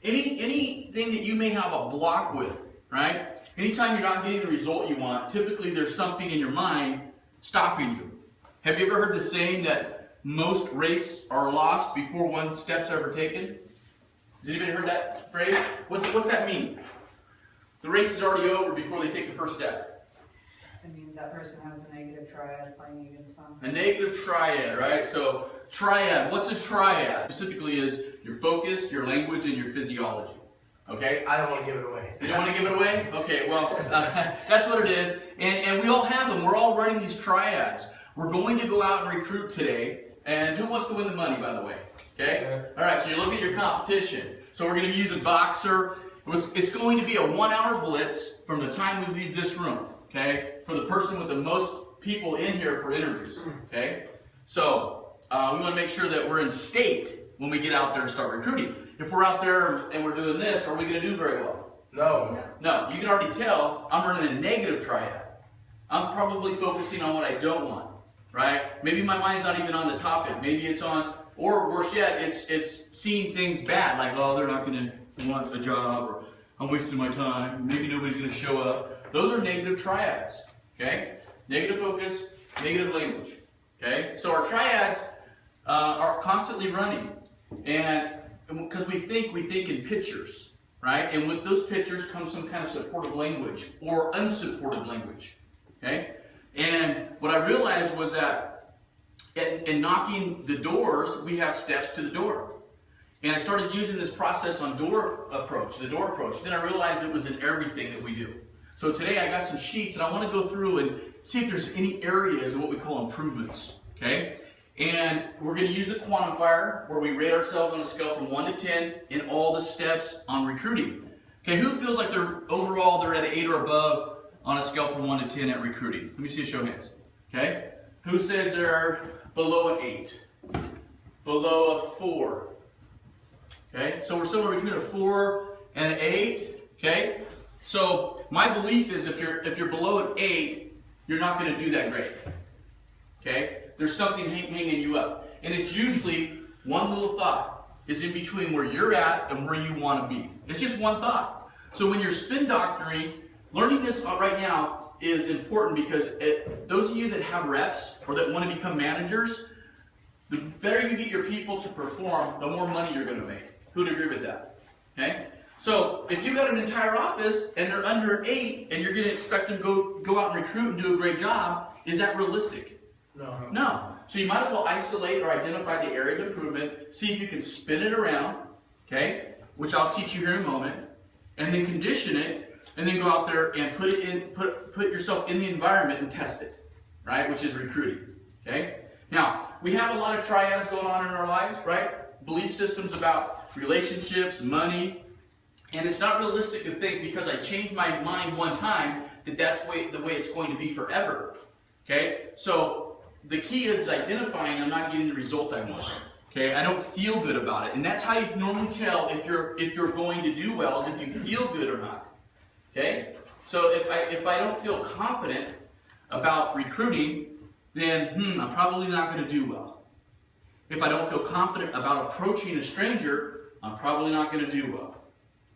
anything that you may have a block with, right? Anytime you're not getting the result you want, typically there's something in your mind stopping you. Have you ever heard the saying that most races are lost before one step's ever taken? Has anybody heard that phrase? What's that mean? The race is already over before they take the first step. It means that person has a negative triad playing against them. A negative triad, right? So triad, what's a triad? Specifically is your focus, your language, and your physiology. Okay? I don't want to give it away. You don't want to give it away? Okay, well, that's what it is. And we all have them. We're all running these triads. We're going to go out and recruit today. And who wants to win the money, by the way? Okay? All right, so you look at your competition. So we're going to use a Voxer. It's going to be a 1-hour blitz from the time we leave this room. Okay? For the person with the most people in here for interviews. Okay? So we want to make sure that we're in state when we get out there and start recruiting. If we're out there and we're doing this, are we going to do very well? No. No. You can already tell I'm running a negative triad. I'm probably focusing on what I don't want. Right? Maybe my mind's not even on the topic. Maybe it's on, or worse yet, it's seeing things bad, like, oh, they're not going to want a job, or I'm wasting my time, maybe nobody's going to show up. Those are negative triads. Okay? Negative focus, negative language. Okay? So our triads are constantly running. And because we think in pictures, right? And with those pictures comes some kind of supportive language or unsupported language. Okay? And what I realized was that in knocking the doors, we have steps to the door. And I started using this process on the door approach. Then I realized it was in everything that we do. So today I got some sheets and I want to go through and see if there's any areas of what we call improvements. Okay? And we're going to use the quantifier where we rate ourselves on a scale from 1 to 10 in all the steps on recruiting. Okay, who feels like they're at an 8 or above on a scale from 1 to 10 at recruiting? Let me see a show of hands. Okay? Who says they're below an 8? Below a 4? Okay? So we're somewhere between a 4 and an 8. Okay? So my belief is if you're below an 8, you're not going to do that great. Okay? There's something hanging you up. And it's usually one little thought is in between where you're at and where you want to be. It's just one thought. So when you're spin doctoring, learning this right now is important because those of you that have reps or that want to become managers, the better you get your people to perform, the more money you're going to make. Who'd agree with that? Okay? So if you've got an entire office and they're under 8 and you're going to expect them to go out and recruit and do a great job, is that realistic? No. So you might as well isolate or identify the area of improvement, see if you can spin it around, okay, which I'll teach you here in a moment, and then condition it, and then go out there and put yourself in the environment and test it, right, which is recruiting, okay? Now, we have a lot of triads going on in our lives, right? Belief systems about relationships, money, and it's not realistic to think because I changed my mind one time that that's the way it's going to be forever, okay? So the key is identifying I'm not getting the result I want. Okay, I don't feel good about it, and that's how you normally tell if you're going to do well is if you feel good or not. Okay, so if I don't feel confident about recruiting, then I'm probably not going to do well. If I don't feel confident about approaching a stranger, I'm probably not going to do well.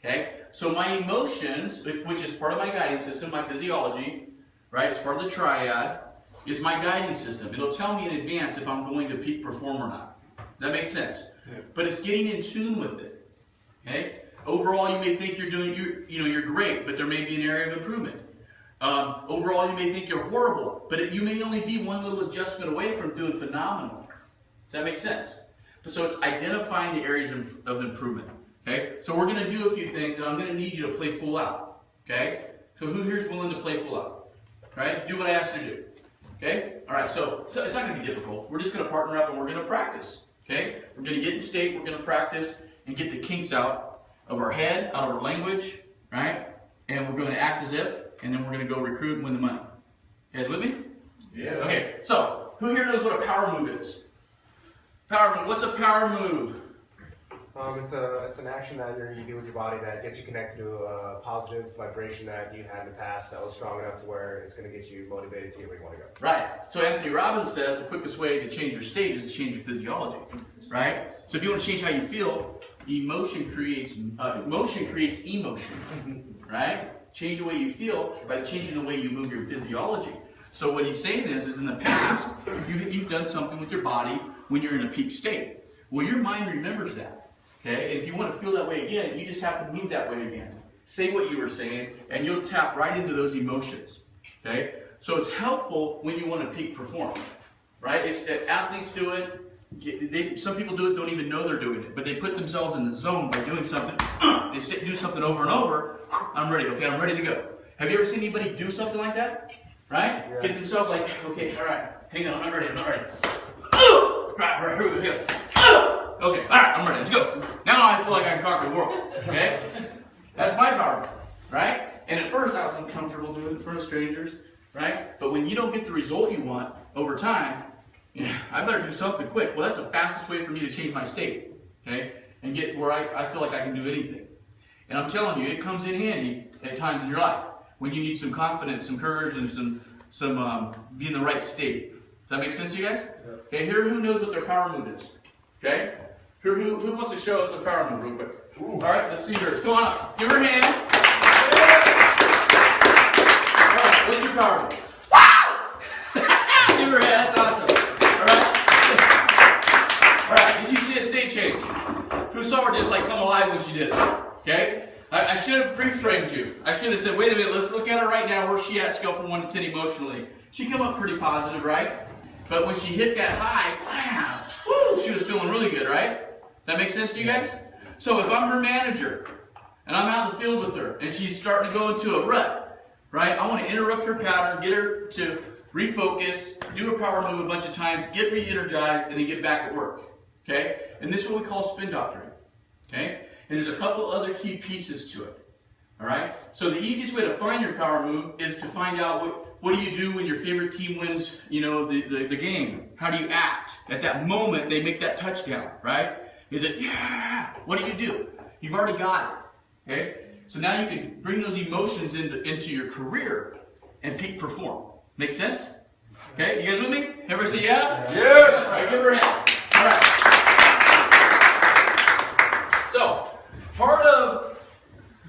Okay, so my emotions, which is part of my guiding system, my physiology, right? It's part of the triad. Is my guiding system. It'll tell me in advance if I'm going to peak perform or not. That makes sense. Yeah. But it's getting in tune with it. Okay? Overall, you may think you're great, but there may be an area of improvement. Overall, you may think you're horrible, but you may only be one little adjustment away from doing phenomenal. Does that make sense? So it's identifying the areas of improvement. Okay? So we're going to do a few things, and I'm going to need you to play full out. Okay? So who here is willing to play full out? Right? Do what I asked you to do. Okay? All right, so it's not going to be difficult. We're just going to partner up and we're going to practice. Okay? We're going to get in state, we're going to practice and get the kinks out of our head, out of our language, right? And we're going to act as if, and then we're going to go recruit and win the money. You guys with me? Yeah. Okay, so who here knows what a power move is? Power move. What's a power move? It's an action that you do with your body that gets you connected to a positive vibration that you had in the past that was strong enough to where it's going to get you motivated to get where you want to go. Right. So Anthony Robbins says the quickest way to change your state is to change your physiology. Right. So if you want to change how you feel, emotion creates emotion. Right. Change the way you feel by changing the way you move your physiology. So what he's saying is in the past you've done something with your body when you're in a peak state. Well, your mind remembers that. Okay, and if you want to feel that way again, you just have to move that way again. Say what you were saying, and you'll tap right into those emotions. Okay, so it's helpful when you want to peak perform, right? Athletes do it. Some people do it, don't even know they're doing it, but they put themselves in the zone by doing something. They do something over and over. I'm ready. Okay, I'm ready to go. Have you ever seen anybody do something like that? Right? Yeah. Get themselves like, okay, all right, hang on, I'm not ready. Right, here we go. Okay, all right, I'm ready. Let's go. Now I feel like I can conquer the world. Okay, that's my power, right? And at first I was uncomfortable doing it in front of strangers, right? But when you don't get the result you want over time, I better do something quick. Well, that's the fastest way for me to change my state, okay, and get where I feel like I can do anything. And I'm telling you, it comes in handy at times in your life when you need some confidence, some courage, and some be in the right state. Does that make sense to you guys? Okay, here, who knows what their power move is? Okay? Who wants to show us the power move real quick? Ooh. All right, let's see hers. Come on up. Give her a hand. All right, what's your power move? Give her a hand. That's awesome. All right. All right, did you see a state change? Who saw her just like come alive when she did it? Okay? I should have pre-framed you. I should have said, wait a minute, let's look at her right now. Where's she at scale from 1 to 10 emotionally? She came up pretty positive, right? But when she hit that high, wow, woo, she was feeling really good, right? That makes sense to you guys? So if I'm her manager, and I'm out in the field with her, and she's starting to go into a rut, right? I want to interrupt her pattern, get her to refocus, do her power move a bunch of times, get re-energized, and then get back at work, okay? And this is what we call spin doctoring, okay? And there's a couple other key pieces to it, all right? So the easiest way to find your power move is to find out what do you do when your favorite team wins, the game? How do you act? At that moment, they make that touchdown, right? Is it, yeah? What do? You've already got it, okay? So now you can bring those emotions into your career and peak perform. Make sense? Okay, you guys with me? Everybody say yeah? Yeah! All right, give her a hand. All right. So, part of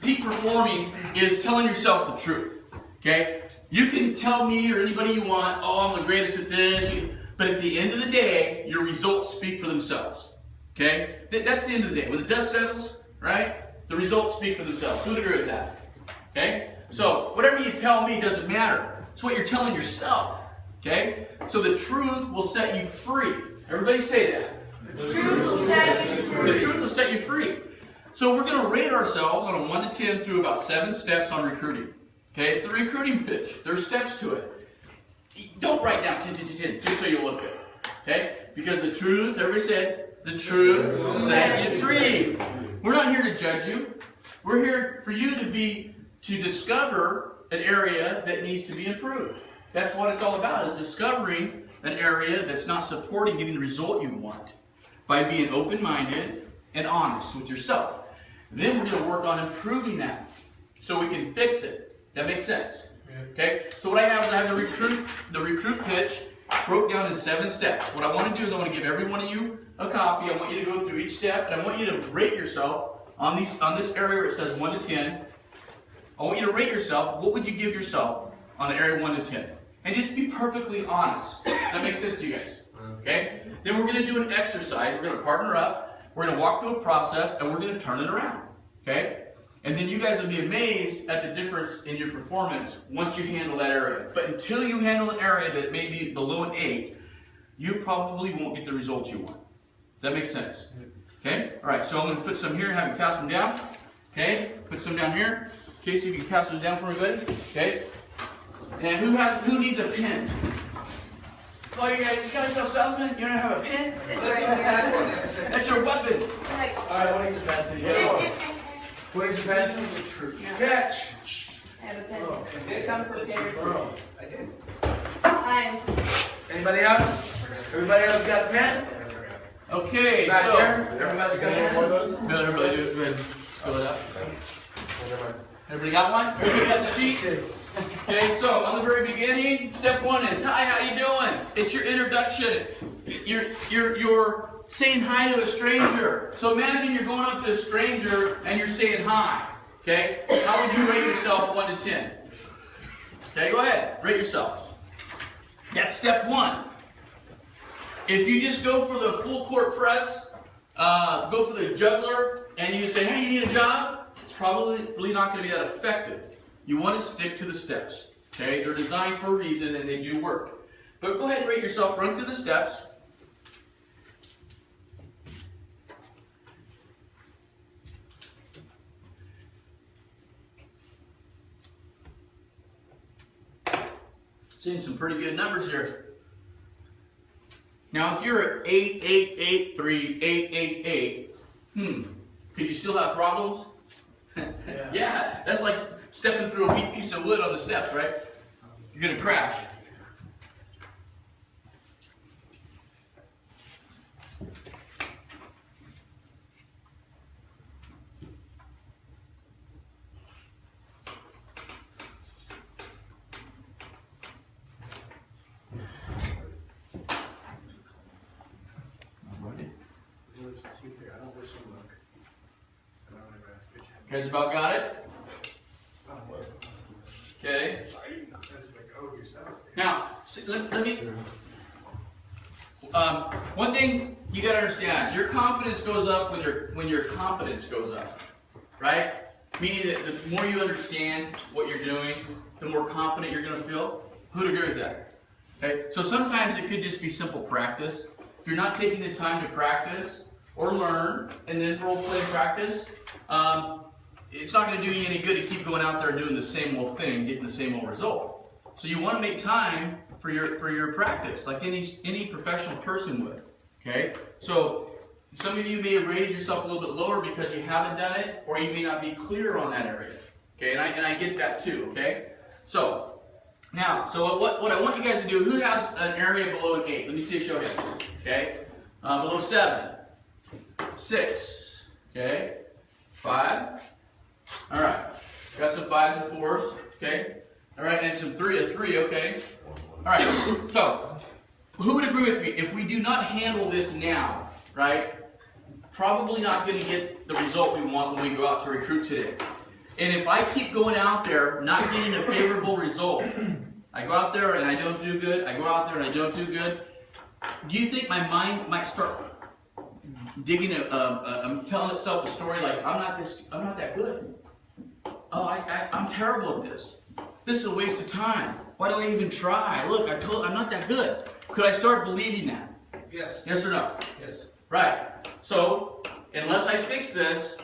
peak performing is telling yourself the truth, okay? You can tell me or anybody you want, oh, I'm the greatest at this, but at the end of the day, your results speak for themselves, okay? That's the end of the day. When the dust settles, right, the results speak for themselves. Who would agree with that? Okay? So, whatever you tell me doesn't matter. It's what you're telling yourself, okay? So the truth will set you free. Everybody say that. The truth will set you free. The truth will set you free. So we're going to rate ourselves on a 1 to 10 through about 7 steps on recruiting. Okay, it's the recruiting pitch. There's steps to it. Don't write down 10, 10, 10, 10, just so you look good. Okay? Because the truth, everybody said, the truth will set you free. We're not here to judge you. We're here for you to discover an area that needs to be improved. That's what it's all about, is discovering an area that's not supporting giving the result you want by being open-minded and honest with yourself. Then we're going to work on improving that so we can fix it. That makes sense? Okay? So what I have is I have the recruit pitch broke down in 7 steps. What I want to do is I want to give every one of you a copy. I want you to go through each step, and I want you to rate yourself on this area where it says 1 to 10. I want you to rate yourself. What would you give yourself on an area 1 to 10? And just be perfectly honest. That makes sense to you guys? Okay? Then we're going to do an exercise. We're going to partner up. We're going to walk through a process, and we're going to turn it around. Okay? And then you guys will be amazed at the difference in your performance once you handle that area. But until you handle an area that may be below an 8, you probably won't get the results you want. Does that make sense? Okay? All right, so I'm going to put some here and have you pass them down. Okay? Put some down here. Casey, if you can pass those down for everybody. Okay? And who needs a pen? Oh, you got yourself salesman? You don't have a pen? That's your weapon. All right, what needs a pen? Yeah. What is your pen? Catch. I have a pen. Oh, Come prepared. I did. Hi. Anybody else? Everybody else got a pen? Okay, Back so there, everybody's got One of one. those? no, everybody do it. Go ahead, fill it up. Never mind. Everybody got one? Everybody got the sheet? Okay, so on the very beginning, step one is, hi, how you doing? It's your introduction. You're saying hi to a stranger. So imagine you're going up to a stranger and you're saying hi. Okay? How would you rate yourself 1 to 10? Okay, go ahead. Rate yourself. That's step one. If you just go for the full court press, go for the juggler, and you say, hey, you need a job, it's probably really not going to be that effective. You want to stick to the steps. Okay? They're designed for a reason and they do work. But go ahead and rate yourself, run through the steps. Seeing some pretty good numbers here. Now, if you're at 8, 8, 8, 3, 8, 8, 8, could you still have problems? Yeah, that's like stepping through a weak piece of wood on the steps, right? You're going to crash. You guys about got it? Okay. Now, let me. One thing you got to understand: your confidence goes up when your competence goes up, right? Meaning that the more you understand what you're doing, the more confident you're going to feel. Who'd agree with that? Okay. So sometimes it could just be simple practice. If you're not taking the time to practice or learn and then role play practice, it's not going to do you any good to keep going out there and doing the same old thing, getting the same old result. So you want to make time for your practice, like any professional person would. Okay? So some of you may have rated yourself a little bit lower because you haven't done it, or you may not be clear on that area. Okay? And I get that too. Okay? So now, what I want you guys to do, who has an area below an 8? Let me see a show of hands. Okay? Below 7, 6, okay, 5. All right, got some 5s and 4s, okay. All right, and some 3, okay. All right, so who would agree with me? If we do not handle this now, right, probably not going to get the result we want when we go out to recruit today. And if I keep going out there, not getting a favorable result, I go out there and I don't do good, I go out there and I don't do good, do you think my mind might start digging telling itself a story like, I'm not that good. Oh, I'm terrible at this. This is a waste of time. Why do I even try? Look, I'm not that good. Could I start believing that? Yes. Yes or no? Yes. Right. So, unless I fix this,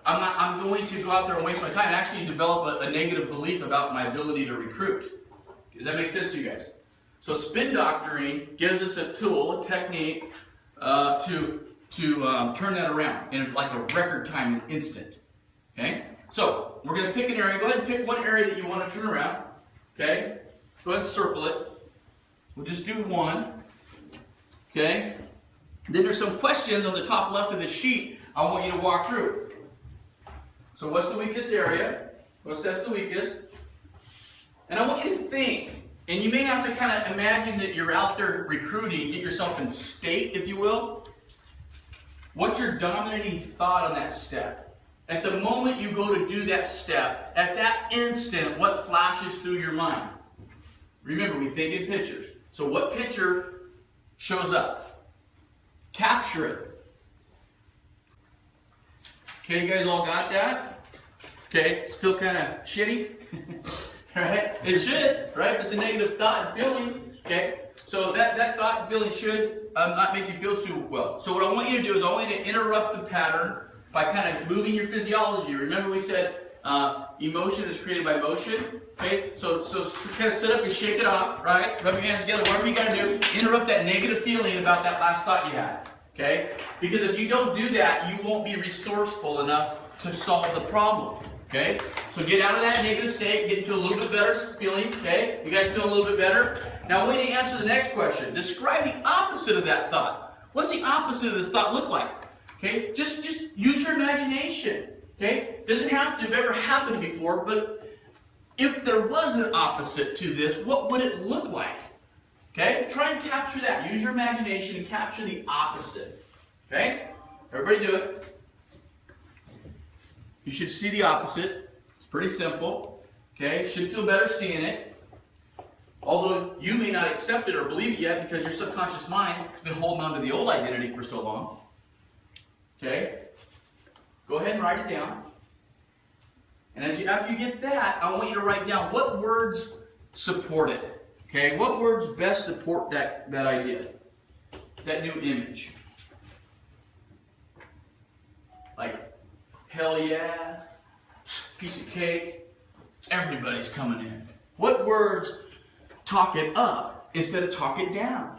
I'm going to go out there and waste my time and actually develop a negative belief about my ability to recruit. Does that make sense to you guys? So spin doctoring gives us a tool, a technique to turn that around in like a record time, an instant. Okay? So, we're going to pick an area. Go ahead and pick one area that you want to turn around. Okay? Go ahead and circle it. We'll just do one. Okay? Then there's some questions on the top left of the sheet I want you to walk through. So what's the weakest area? What's that's the weakest? And I want you to think. And you may have to kind of imagine that you're out there recruiting, get yourself in state, if you will. What's your dominating thought on that step? At the moment you go to do that step, at that instant, what flashes through your mind? Remember, we think in pictures. So what picture shows up? Capture it. Okay, you guys all got that? Okay, it's still kind of shitty? Right? It should, right? It's a negative thought and feeling. Okay? So that thought and feeling should not make you feel too well. So what I want you to do is I want you to interrupt the pattern by kind of moving your physiology. Remember we said emotion is created by motion. Okay? So kind of sit up and shake it off, right? Rub your hands together, whatever you got to do. Interrupt that negative feeling about that last thought you had. Okay? Because if you don't do that, you won't be resourceful enough to solve the problem. Okay? So get out of that negative state, get into a little bit better feeling. Okay? You guys feel a little bit better? Now, when you answer the next question, describe the opposite of that thought. What's the opposite of this thought look like? Okay, just use your imagination. Okay, doesn't have to have ever happened before, but if there was an opposite to this, what would it look like? Okay, try and capture that. Use your imagination and capture the opposite. Okay, everybody do it. You should see the opposite. It's pretty simple. Okay, should feel better seeing it. Although you may not accept it or believe it yet because your subconscious mind has been holding on to the old identity for so long. Okay? Go ahead and write it down. And after you get that, I want you to write down what words support it. Okay? What words best support that idea? That new image. Like, hell yeah, piece of cake, everybody's coming in. What words talk it up instead of talk it down?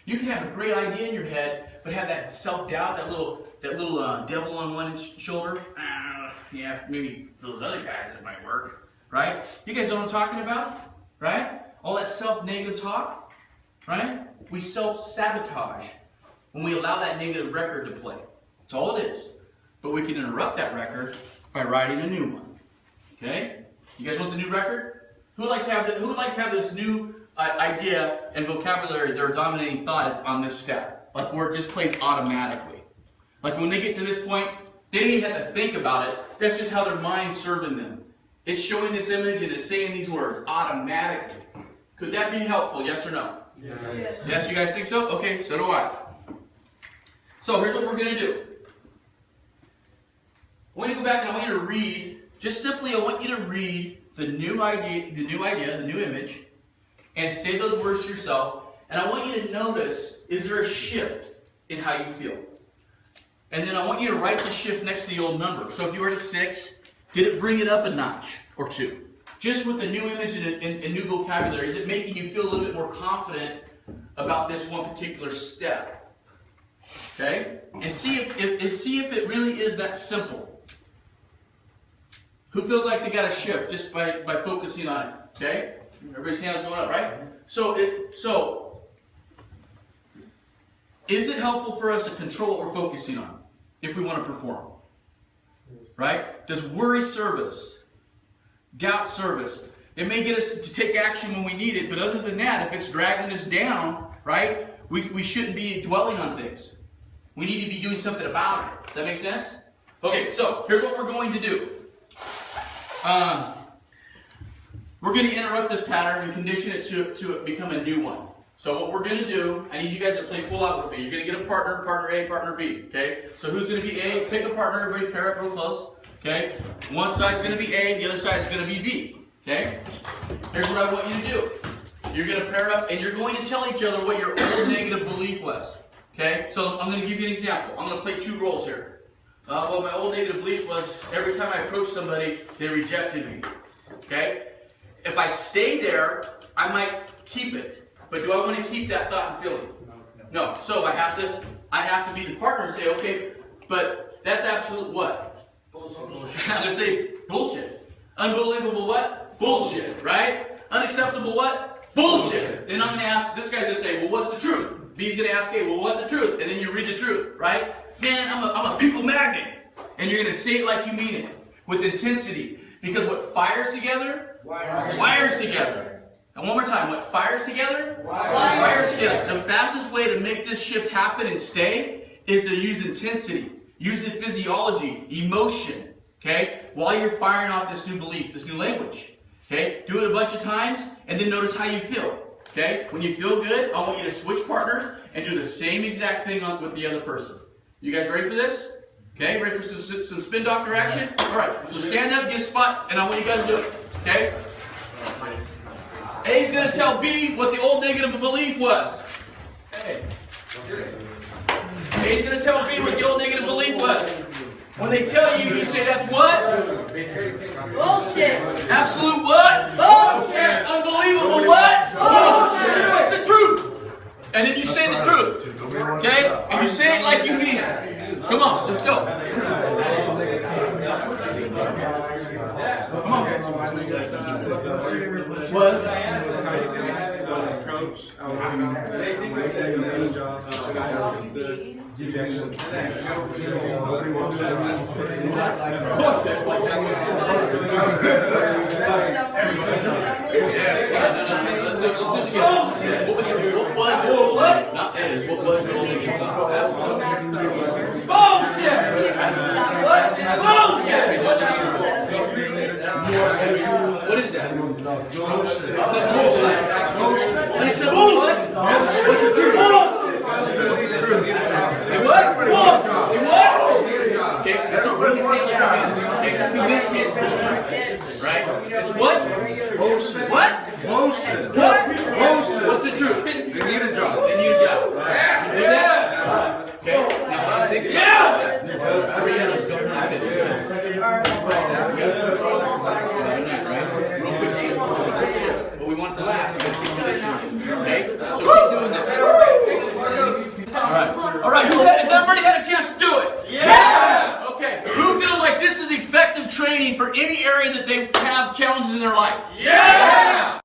You can have a great idea in your head, but have that self-doubt, that little devil on one shoulder. Yeah, maybe for those other guys it might work, right? You guys know what I'm talking about, right? All that self-negative talk, right? We self-sabotage when we allow that negative record to play. That's all it is. But we can interrupt that record by writing a new one. Okay? You guys want the new record? Who would like to have this new idea and vocabulary, their dominating thought on this step? Like where it just plays automatically. Like when they get to this point, they don't even have to think about it. That's just how their mind's serving them. It's showing this image and it's saying these words automatically. Could that be helpful? Yes or no? Yes. Yes, you guys think so? Okay, so do I. So here's what we're going to do. I want you to go back and I want you to read, just simply I want you to read the new idea, the new image, and say those words to yourself. And I want you to notice, is there a shift in how you feel? And then I want you to write the shift next to the old number. So if you were at a 6, bring it up a notch or 2. Just with the new image and new vocabulary, is it making you feel a little bit more confident about this one particular step? Okay? And see if it really is that simple. Who feels like they got a shift just by focusing on it? Okay? Everybody's hands going up, right? So is it helpful for us to control what we're focusing on if we want to perform? Right? Does worry serve us? Doubt serve us? It may get us to take action when we need it, but other than that, if it's dragging us down, right, we shouldn't be dwelling on things. We need to be doing something about it. Does that make sense? Okay, so here's what we're going to do. We're going to interrupt this pattern and condition it to become a new one. So what we're going to do, I need you guys to play full out with me. You're going to get a partner, partner A, partner B. Okay? So who's going to be A? Pick a partner, everybody pair up real close. Okay? One side's going to be A, the other side's going to be B. Okay? Here's what I want you to do. You're going to pair up and you're going to tell each other what your old negative belief was. Okay? So I'm going to give you an example. I'm going to play 2 roles here. Well, my old negative belief was every time I approached somebody, they rejected me. Okay? If I stay there, I might keep it. But do I want to keep that thought and feeling? No. So I have to be the partner and say, okay, but that's absolute what? Bullshit. I'm going to say bullshit. Unbelievable what? Bullshit. Right? Unacceptable what? Bullshit. Then I'm going to ask, this guy's going to say, well, what's the truth? B's going to ask A, well, what's the truth? And then you read the truth, right? Man, I'm a people magnet. And you're going to say it like you mean it, with intensity. Because what fires together, wires together. And one more time, what fires together, wires together. The fastest way to make this shift happen and stay is to use intensity. Use the physiology, emotion, okay? While you're firing off this new belief, this new language. Okay? Do it a bunch of times, and then notice how you feel. Okay? When you feel good, I want you to switch partners and do the same exact thing with the other person. You guys ready for this? Okay, ready for some spin doctor action? Alright, so stand up, get a spot, and I want you guys to do it. Okay? A's going to tell B what the old negative belief was. A's going to tell B what the old negative belief was. When they tell you, you say that's what? Bullshit. Absolute what? Bullshit. Unbelievable what? Bullshit. What's the truth? And then you say the truth. Okay? And you say it like you mean it. Come on, let's go. Come on. Was Coach. What is that? And it's a bullshit. What's the truth? Hey, what? Hey, what? Okay, that's not really saying like I'm okay, convince me it's bullshit. Right? It's what? Bullshit. What? Bullshit. What? Bullshit. What's the truth? They need a job. They need a job. You do that? Okay, now what I'm thinking about is that 3 of those don't have it. Real quick shit. But we want it to last. You gotta keep conditioning it. Okay? So keep doing that. Alright, has everybody had a chance to do it? Yeah! Okay, who feels like this is effective training for any area that they have challenges in their life? Yeah!